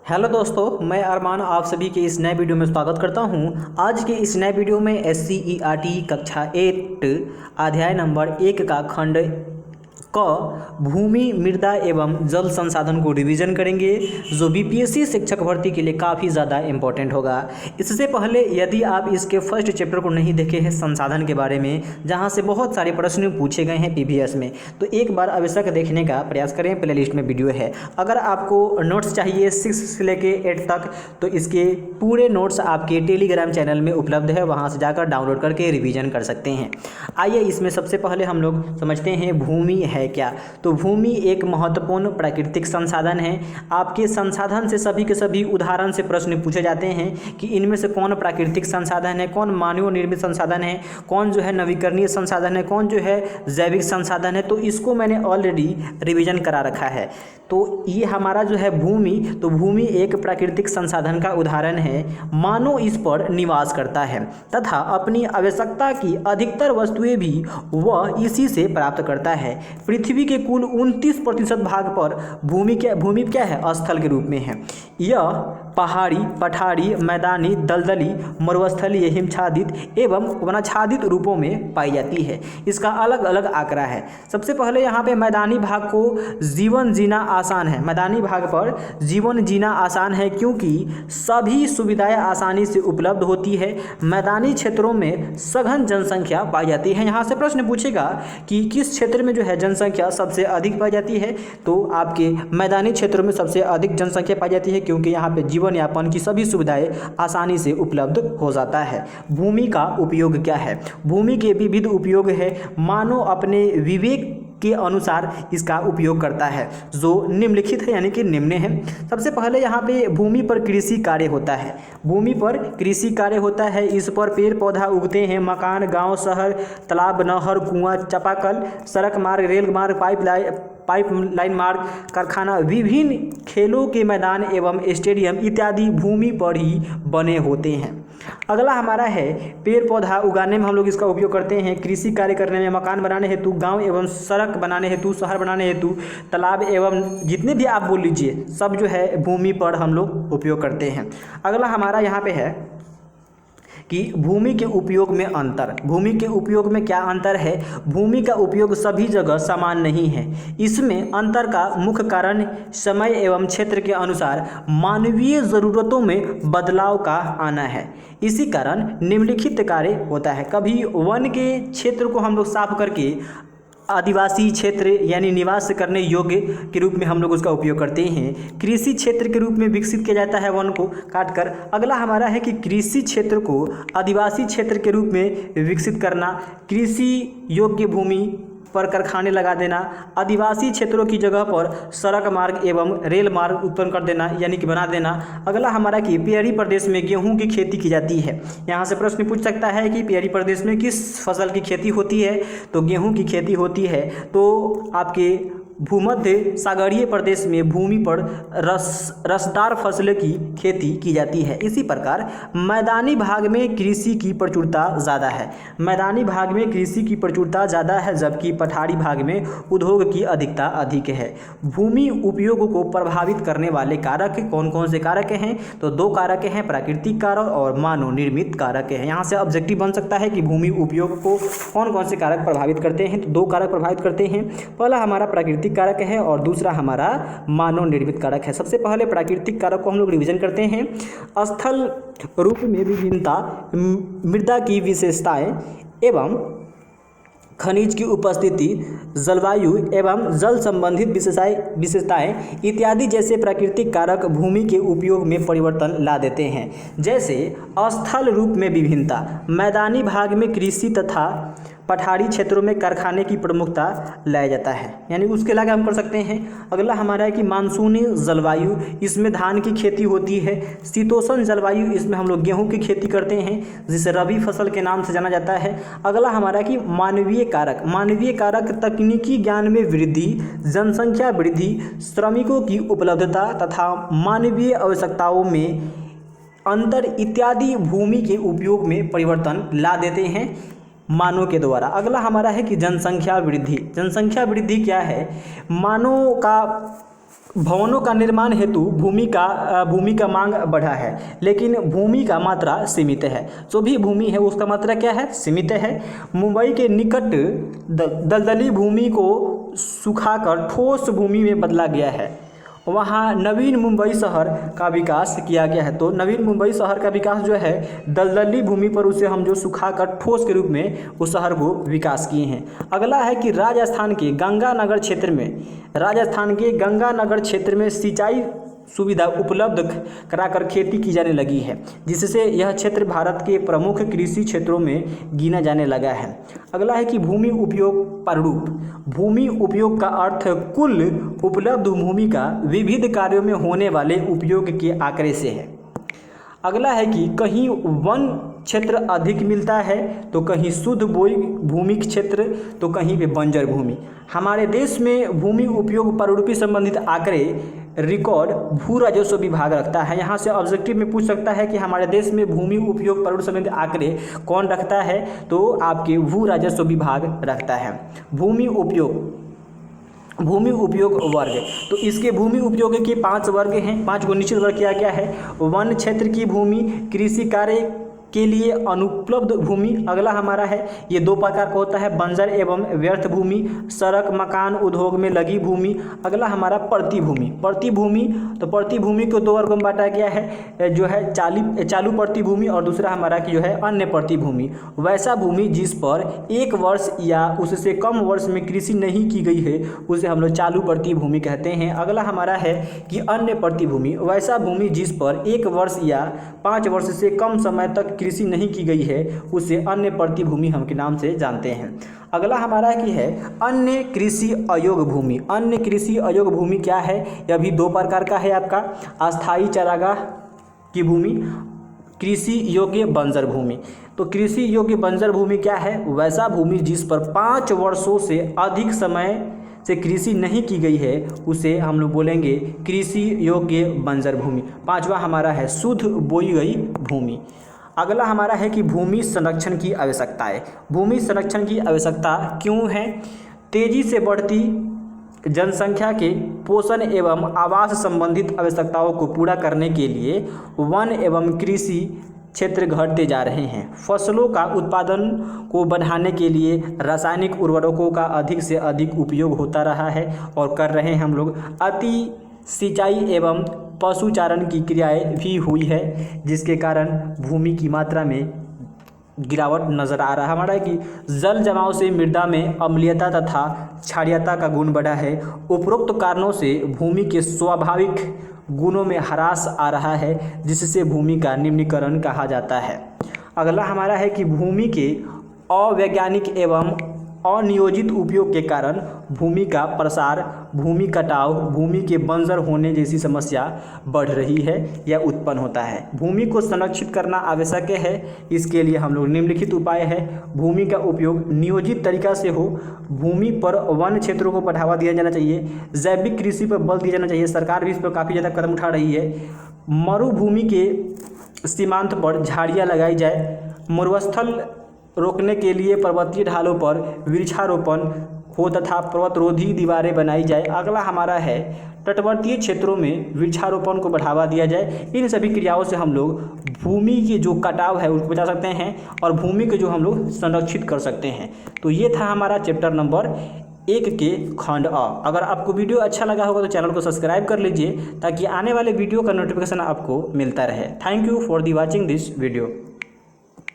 Hello दोस्तों, मैं अरमान आप सभी के इस नए वीडियो में स्वागत करता हूं। आज के इस नए वीडियो में SCERT कक्षा 8 अध्याय नंबर 1 का खंड क भूमि मृदा एवं जल संसाधन को रिवीजन करेंगे, जो BPSC शिक्षक भर्ती के लिए काफ़ी ज़्यादा इम्पोर्टेंट होगा। इससे पहले यदि आप इसके फर्स्ट चैप्टर को नहीं देखे हैं संसाधन के बारे में, जहां से बहुत सारे प्रश्न पूछे गए हैं PVS में, तो एक बार आवश्यक देखने का प्रयास करें। प्ले लिस्ट में वीडियो है। अगर आपको नोट्स चाहिए 6 से लेके 8 तक, तो इसके पूरे नोट्स आपके टेलीग्राम चैनल में उपलब्ध है, वहाँ से जाकर डाउनलोड करके रिवीजन कर सकते हैं। आइए इसमें सबसे पहले हम लोग समझते हैं भूमि है क्या। तो भूमि एक महत्वपूर्ण प्राकृतिक संसाधन है। आपके संसाधन से सभी के सभी उदाहरण से प्रश्न पूछे जाते हैं कि इनमें से कौन प्राकृतिक संसाधन है, कौन मानव निर्मित संसाधन है, कौन जो है नवीकरणीय संसाधन है, कौन जो है जैविक संसाधन है। तो इसको मैंने ऑलरेडी रिवीजन करा रखा है। तो ये हमारा जो है भूमि, तो भूमि एक प्राकृतिक संसाधन का उदाहरण है। मानव इस पर निवास करता है तथा अपनी आवश्यकता की अधिकतर वस्तुएं भी वह इसी से प्राप्त करता है। पृथ्वी के कुल 29% भाग पर भूमि क्या है, स्थल के रूप में है। यह पहाड़ी, पठारी, मैदानी, दलदली, मरुस्थलीय, हिमच्छादित एवं वनाच्छादित रूपों में पाई जाती है। इसका अलग अलग आंकड़ा है। सबसे पहले यहाँ पे मैदानी भाग को जीवन जीना आसान है। मैदानी भाग पर जीवन जीना आसान है क्योंकि सभी सुविधाएं आसानी से उपलब्ध होती है। मैदानी क्षेत्रों में सघन जनसंख्या पाई जाती है। यहाँ से प्रश्न पूछेगा कि किस क्षेत्र में जो है जनसंख्या सबसे अधिक पाई जाती है, तो आपके मैदानी क्षेत्रों में सबसे अधिक जनसंख्या पाई जाती है क्योंकि यहाँ पे जीवन यापन की सभी सुविधाएं आसानी से उपलब्ध हो जाता है। भूमि का उपयोग क्या है? भूमि के विविध उपयोग है। मानव अपने विवेक के अनुसार इसका उपयोग करता है, जो निम्नलिखित है, यानी कि निम्न है। सबसे पहले यहाँ पे भूमि पर कृषि कार्य होता है। भूमि पर कृषि कार्य होता है। इस पर पेड़ पौधा उगते हैं। मकान, गांव, शहर, तालाब, नहर, कुआं, चापाकल, सड़क मार्ग, रेल मार्ग, पाइपलाइन मार्ग, कारखाना, विभिन्न खेलों के मैदान एवं स्टेडियम इत्यादि भूमि पर ही बने होते हैं। अगला हमारा है पेड़ पौधा उगाने में हम लोग इसका उपयोग करते हैं। कृषि कार्य करने में, मकान बनाने हेतु, गांव एवं सड़क बनाने हेतु, शहर बनाने हेतु, तालाब एवं जितने भी आप बोल लीजिए, सब जो है भूमि पर हम लोग उपयोग करते हैं। अगला हमारा यहाँ पे है कि भूमि के उपयोग में अंतर। भूमि के उपयोग में क्या अंतर है? भूमि का उपयोग सभी जगह समान नहीं है। इसमें अंतर का मुख्य कारण समय एवं क्षेत्र के अनुसार मानवीय ज़रूरतों में बदलाव का आना है। इसी कारण निम्नलिखित कार्य होता है। कभी वन के क्षेत्र को हम लोग साफ करके आदिवासी क्षेत्र यानी निवास करने योग्य के रूप में हम लोग उसका उपयोग करते हैं। कृषि क्षेत्र के रूप में विकसित किया जाता है वन को काटकर। अगला हमारा है कि कृषि क्षेत्र को आदिवासी क्षेत्र के रूप में विकसित करना, कृषि योग्य भूमि पर कारखाने लगा देना, आदिवासी क्षेत्रों की जगह पर सड़क मार्ग एवं रेल मार्ग उत्पन्न कर देना, यानी कि बना देना। अगला हमारा कि पहाड़ी प्रदेश में गेहूं की खेती की जाती है। यहाँ से प्रश्न पूछ सकता है कि पहाड़ी प्रदेश में किस फसल की खेती होती है, तो गेहूं की खेती होती है। तो आपके भूमध्य सागरीय प्रदेश में भूमि पर रसदार फसलों की खेती की जाती है। इसी प्रकार मैदानी भाग में कृषि की प्रचुरता ज़्यादा है। मैदानी भाग में कृषि की प्रचुरता ज़्यादा है, जबकि पठारी भाग में उद्योग की अधिकता अधिक है। भूमि उपयोग को प्रभावित करने वाले कारक कौन कौन से कारक हैं? तो 2 कारक हैं, प्राकृतिक कारक और मानव निर्मित कारक हैं। यहाँ से ऑब्जेक्टिव बन सकता है कि भूमि उपयोग को कौन कौन से कारक प्रभावित करते हैं। तो 2 कारक प्रभावित करते हैं। पहला हमारा प्राकृतिक कारक है और दूसरा हमारा मानव निर्मित कारक है। सबसे पहले प्राकृतिक कारक को हम लोग रिवीजन करते हैं। स्थल रूप में विभिन्नता, मृदा की विशेषताएं एवं खनिज की उपस्थिति, जलवायु एवं जल संबंधित विशेषताएं इत्यादि जैसे प्राकृतिक कारक भूमि के उपयोग में परिवर्तन ला देते हैं। जैसे स्थल रूप में विभिन्नता, मैदानी भाग में कृषि तथा पठारी क्षेत्रों में कारखाने की प्रमुखता लाया जाता है, यानी उसके अलावा हम कर सकते हैं। अगला हमारा है कि मानसूनी जलवायु, इसमें धान की खेती होती है। शीतोष्ण जलवायु, इसमें हम लोग गेहूं की खेती करते हैं, जिसे रबी फसल के नाम से जाना जाता है। अगला हमारा कि मानवीय कारक। मानवीय कारक तकनीकी ज्ञान में वृद्धि, जनसंख्या वृद्धि, श्रमिकों की उपलब्धता तथा मानवीय आवश्यकताओं में अंतर इत्यादि भूमि के उपयोग में परिवर्तन ला देते हैं मानव के द्वारा। अगला हमारा है कि जनसंख्या वृद्धि। जनसंख्या वृद्धि क्या है? मानव का भवनों का निर्माण हेतु भूमि का मांग बढ़ा है, लेकिन भूमि का मात्रा सीमित है। जो भी भूमि है उसका मात्रा क्या है? सीमित है। मुंबई के निकट दलदली भूमि को सुखाकर ठोस भूमि में बदला गया है। वहाँ नवीन मुंबई शहर का विकास किया गया है। तो नवीन मुंबई शहर का विकास जो है दलदली भूमि पर उसे हम जो सुखाकर ठोस के रूप में उस शहर को विकास किए हैं। अगला है कि राजस्थान के गंगानगर क्षेत्र में सिंचाई सुविधा उपलब्ध कराकर खेती की जाने लगी है, जिससे यह क्षेत्र भारत के प्रमुख कृषि क्षेत्रों में गिना जाने लगा है। अगला है कि भूमि उपयोग प्रारूप। भूमि उपयोग का अर्थ कुल उपलब्ध भूमि का विविध कार्यों में होने वाले उपयोग के आंकड़े से है। अगला है कि कहीं वन क्षेत्र अधिक मिलता है तो कहीं शुद्ध बोई भूमि क्षेत्र तो कहीं पे बंजर भूमि। हमारे देश में भूमि उपयोग प्रारूपी संबंधित आंकड़े रिकॉर्ड भू राजस्व विभाग रखता है। यहाँ से ऑब्जेक्टिव में पूछ सकता है कि हमारे देश में भूमि उपयोग प्रारूप संबंधित आंकड़े कौन रखता है, तो आपके भू राजस्व विभाग रखता है। भूमि उपयोग वर्ग, तो इसके भूमि उपयोग के 5 वर्ग हैं। 5 को निश्चित वर्ग किया गया है। वन क्षेत्र की भूमि, कृषि कार्य के लिए अनुपलब्ध भूमि। अगला हमारा है, ये 2 प्रकार का होता है, बंजर एवं व्यर्थ भूमि, सड़क मकान उद्योग में लगी भूमि। अगला हमारा प्रतिभूमि। तो प्रतिभूमि को 2 वर्गों में बांटा गया है, जो है चालू प्रतिभूमि और दूसरा हमारा की जो है अन्य प्रतिभूमि। वैसा भूमि जिस पर 1 वर्ष या उससे कम वर्ष में कृषि नहीं की गई है उसे हम लोग चालू प्रतिभूमि कहते हैं। अगला हमारा है कि अन्य प्रतिभूमि, वैसा भूमि जिस पर 1 वर्ष या 5 वर्ष से कम समय तक कृषि नहीं की गई है उसे अन्य प्रतिभूमि हम के नाम से जानते हैं। अगला हमारा की है अन्य कृषि अयोग्य भूमि। अन्य कृषि अयोग्य भूमि क्या है? यह भी 2 प्रकार का है आपका, अस्थायी चारागाह की भूमि, कृषि योग्य बंजर भूमि। तो कृषि योग्य बंजर भूमि क्या है? वैसा भूमि जिस पर 5 वर्षों से अधिक समय से कृषि नहीं की गई है उसे हम लोग बोलेंगे कृषि योग्य बंजर भूमि। 5वां हमारा है शुद्ध बोई गई भूमि। अगला हमारा है कि भूमि संरक्षण की आवश्यकताएं। भूमि संरक्षण की आवश्यकता क्यों है? तेजी से बढ़ती जनसंख्या के पोषण एवं आवास संबंधित आवश्यकताओं को पूरा करने के लिए वन एवं कृषि क्षेत्र घटते जा रहे हैं। फसलों का उत्पादन को बढ़ाने के लिए रासायनिक उर्वरकों का अधिक से अधिक उपयोग होता रहा है और कर रहे हैं हम लोग। अति सिंचाई एवं पशुचारण की क्रियाएं भी हुई है, जिसके कारण भूमि की मात्रा में गिरावट नज़र आ रहा है। हमारा कि जल जमाव से मृदा में अम्लीयता तथा क्षारीयता का गुण बढ़ा है। उपरोक्त कारणों से भूमि के स्वाभाविक गुणों में ह्रास आ रहा है, जिससे भूमि का निम्नीकरण कहा जाता है। अगला हमारा है कि भूमि के अवैज्ञानिक एवं अनियोजित उपयोग के कारण भूमि का प्रसार, भूमि कटाव, भूमि के बंजर होने जैसी समस्या बढ़ रही है या उत्पन्न होता है। भूमि को संरक्षित करना आवश्यक है। इसके लिए हम लोग निम्नलिखित उपाय है। भूमि का उपयोग नियोजित तरीका से हो, भूमि पर वन क्षेत्रों को बढ़ावा दिया जाना चाहिए, जैविक कृषि पर बल दिया जाना चाहिए। सरकार भी इस पर काफ़ी ज़्यादा कदम उठा रही है। मरुभूमि के सीमांत पर झाड़ियाँ लगाई जाए। मरुस्थल रोकने के लिए पर्वतीय ढालों पर वृक्षारोपण हो तथा पर्वतरोधी दीवारें बनाई जाए। अगला हमारा है तटवर्तीय क्षेत्रों में वृक्षारोपण को बढ़ावा दिया जाए। इन सभी क्रियाओं से हम लोग भूमि के जो कटाव है उसको बचा सकते हैं और भूमि को जो हम लोग संरक्षित कर सकते हैं। तो ये था हमारा चैप्टर नंबर 1 के खंड अ। अगर आपको वीडियो अच्छा लगा होगा तो चैनल को सब्सक्राइब कर लीजिए ताकि आने वाले वीडियो का नोटिफिकेशन आपको मिलता रहे। Thank you for the watching this video.